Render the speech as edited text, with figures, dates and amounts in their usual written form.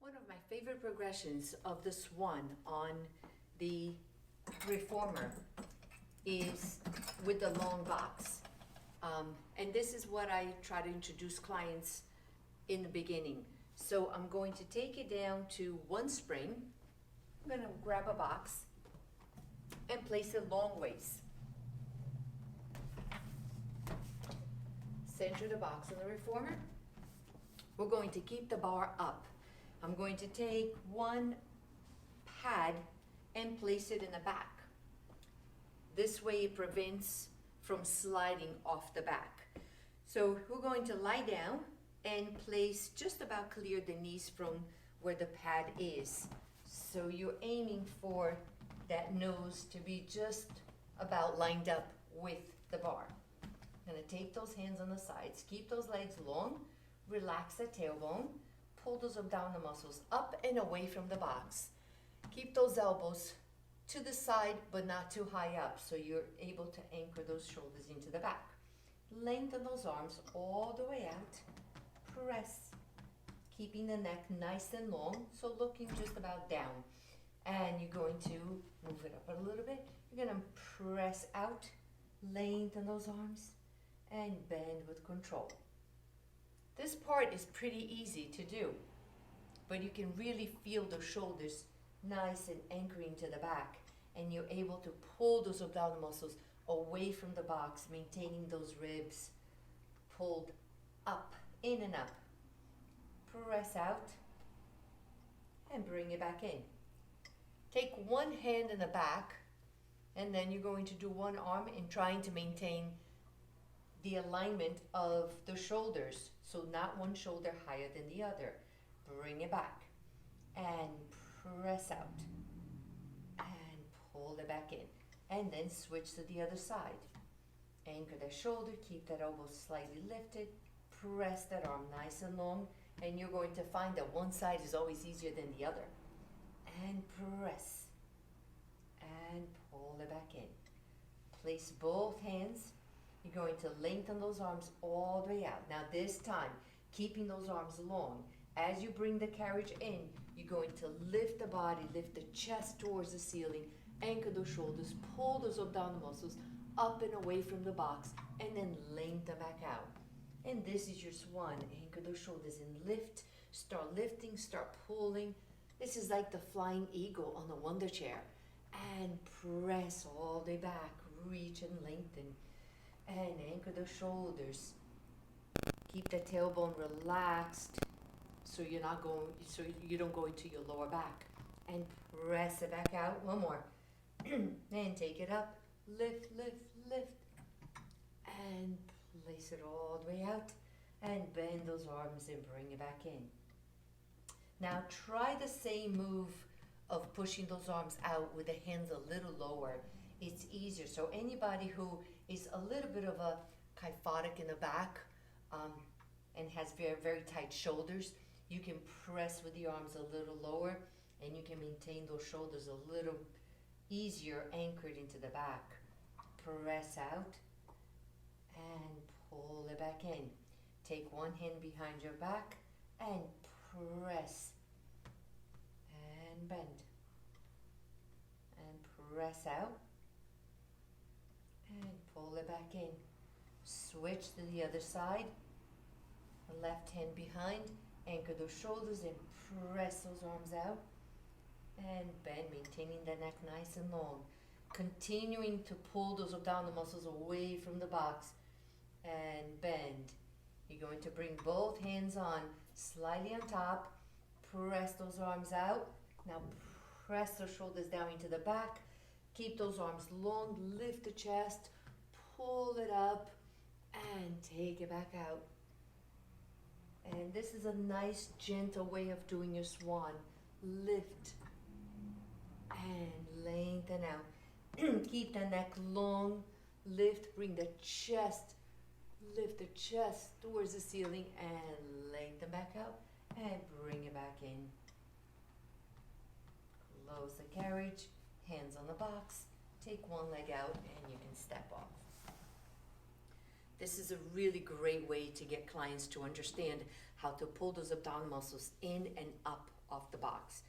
One of my favorite progressions of the Swan on the reformer is with the long box. And this is what I try to introduce clients in the beginning. So I'm going to take it down to one spring. I'm going to grab a box and place it long ways. Center the box on the reformer. We're going to keep the bar up. I'm going to take one pad and place it in the back. This way it prevents from sliding off the back. So we're going to lie down and place just about clear the knees from where the pad is. So you're aiming for that nose to be just about lined up with the bar. I'm going to take those hands on the sides, keep those legs long, relax the tailbone, pull those abdominal muscles up and away from the box. Keep those elbows to the side but not too high up so you're able to anchor those shoulders into the back. Lengthen those arms all the way out. Press, keeping the neck nice and long, so looking just about down. And you're going to move it up a little bit. You're going to press out, lengthen those arms, and bend with control. This part is pretty easy to do, but you can really feel the shoulders nice and anchoring to the back, and you're able to pull those abdominal muscles away from the box, maintaining those ribs pulled up, in and up. Press out and bring it back in. Take one hand in the back, and then you're going to do one arm in trying to maintain the alignment of the shoulders, so not one shoulder higher than the other. Bring it back and press out and pull it back in, and then switch to the other side. Anchor the shoulder, keep that elbow slightly lifted, press that arm nice and long, and you're going to find that one side is always easier than the other. And press and pull it back in. Place both hands. You're going to lengthen those arms all the way out. Now this time, keeping those arms long. As you bring the carriage in, you're going to lift the body, lift the chest towards the ceiling, anchor those shoulders, pull those abdominal muscles up and away from the box, and then lengthen back out. And this is your Swan. Anchor those shoulders and lift. Start lifting, start pulling. This is like the flying eagle on the wonder chair. And press all the way back, reach and lengthen. And anchor the shoulders. Keep the tailbone relaxed so you're not going, so you don't go into your lower back. And press it back out. One more. And take it up. Lift, lift, lift. And place it all the way out. And bend those arms and bring it back in. Now try the same move of pushing those arms out with the hands a little lower. It's easier. So anybody who is a little bit of a kyphotic in the back and has very, very tight shoulders, you can press with the arms a little lower and you can maintain those shoulders a little easier anchored into the back. Press out and pull it back in. Take one hand behind your back and press and bend and press out and pull it back in. Switch to the other side. Left hand behind, anchor those shoulders and press those arms out and bend, maintaining the neck nice and long. Continuing to pull those abdominal muscles away from the box and bend. You're going to bring both hands on, slightly on top, press those arms out. Now press those shoulders down into the back. Keep those arms long, lift the chest, pull it up, and take it back out. And this is a nice, gentle way of doing your Swan. Lift and lengthen out. Keep the neck long, lift, bring the chest, lift the chest towards the ceiling and lengthen back out and bring it back in. Close the carriage, hands on the box, take one leg out and you can step off. This is a really great way to get clients to understand how to pull those abdominal muscles in and up off the box.